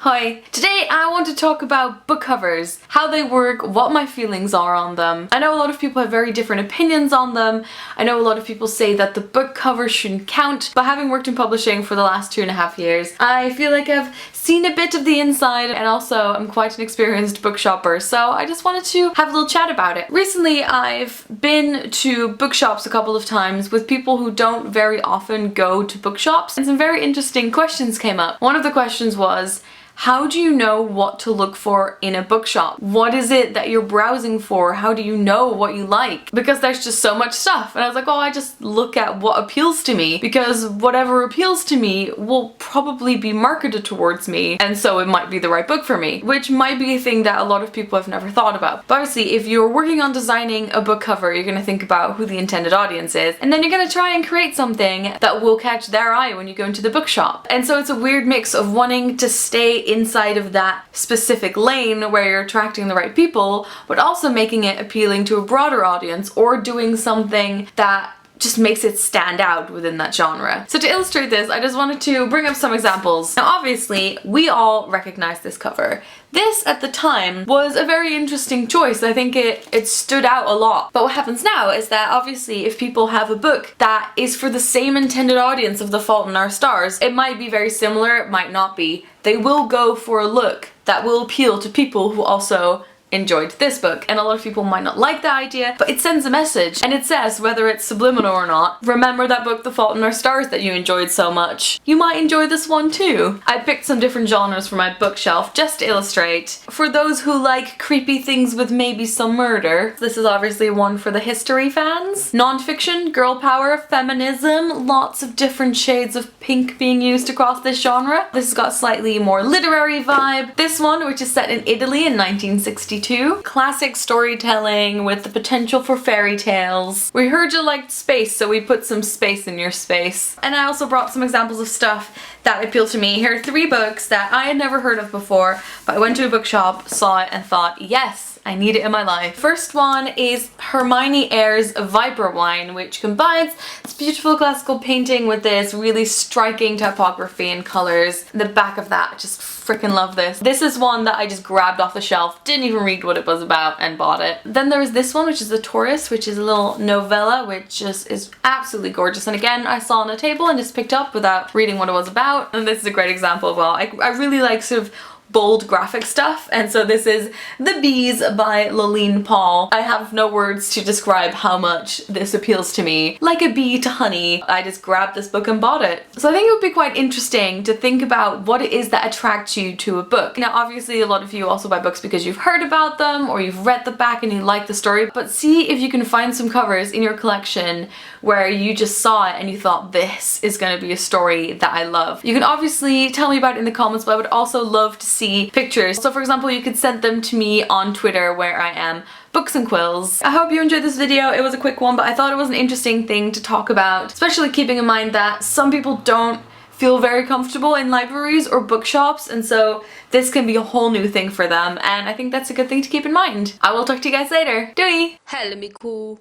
Hi! Today I want to talk about book covers, how they work, what my feelings are on them. I know a lot of people have very different opinions on them. I know a lot of people say that the book cover shouldn't count, but having worked in publishing for the last 2.5 years, I feel like I've seen a bit of the inside, and also I'm quite an experienced book shopper, so I just wanted to have a little chat about it. Recently I've been to bookshops a couple of times with people who don't very often go to bookshops, and some very interesting questions came up. One of the questions was, how do you know what to look for in a bookshop? What is it that you're browsing for? How do you know what you like? Because there's just so much stuff. And I was like, oh, I just look at what appeals to me, because whatever appeals to me will probably be marketed towards me, and so it might be the right book for me, which might be a thing that a lot of people have never thought about. But obviously, if you're working on designing a book cover, you're gonna think about who the intended audience is, and then you're gonna try and create something that will catch their eye when you go into the bookshop. And so it's a weird mix of wanting to stay inside of that specific lane where you're attracting the right people, but also making it appealing to a broader audience, or doing something that just makes it stand out within that genre. So to illustrate this, I just wanted to bring up some examples. Now obviously, we all recognize this cover. This, at the time, was a very interesting choice. I think it stood out a lot. But what happens now is that obviously if people have a book that is for the same intended audience of The Fault in Our Stars, it might be very similar, it might not be. They will go for a look that will appeal to people who also enjoyed this book, and a lot of people might not like the idea, but it sends a message, and it says, whether it's subliminal or not, remember that book The Fault in Our Stars that you enjoyed so much. You might enjoy this one too. I picked some different genres for my bookshelf just to illustrate. For those who like creepy things with maybe some murder, this is obviously one for the history fans. Non-fiction, girl power, feminism, lots of different shades of pink being used across this genre. This has got slightly more literary vibe. This one, which is set in Italy in 1962. Classic storytelling with the potential for fairy tales. We heard you liked space, so we put some space in your space. And I also brought some examples of stuff that appealed to me. Here are 3 books that I had never heard of before, but I went to a bookshop, saw it, and thought, yes, I need it in my life. First one is Hermione Eyre's Viper Wine, which combines this beautiful classical painting with this really striking typography and colors. The back of that, just freaking love this. This is one that I just grabbed off the shelf, didn't even read what it was about, and bought it. Then there is this one, which is The Taurus, which is a little novella, which just is absolutely gorgeous. And again, I saw on a table and just picked up without reading what it was about. And this is a great example as well. I really like sort of bold graphic stuff, and so this is The Bees by Laline Paul. I have no words to describe how much this appeals to me. Like a bee to honey, I just grabbed this book and bought it. So I think it would be quite interesting to think about what it is that attracts you to a book. Now obviously a lot of you also buy books because you've heard about them or you've read the back and you like the story, but see if you can find some covers in your collection where you just saw it and you thought, this is going to be a story that I love. You can obviously tell me about it in the comments, but I would also love to see pictures. So for example, you could send them to me on Twitter, where I am Books and Quills. I hope you enjoyed this video. It was a quick one, but I thought it was an interesting thing to talk about, especially keeping in mind that some people don't feel very comfortable in libraries or bookshops, and so this can be a whole new thing for them, and I think that's a good thing to keep in mind. I will talk to you guys later. Doei! Hello, me cool.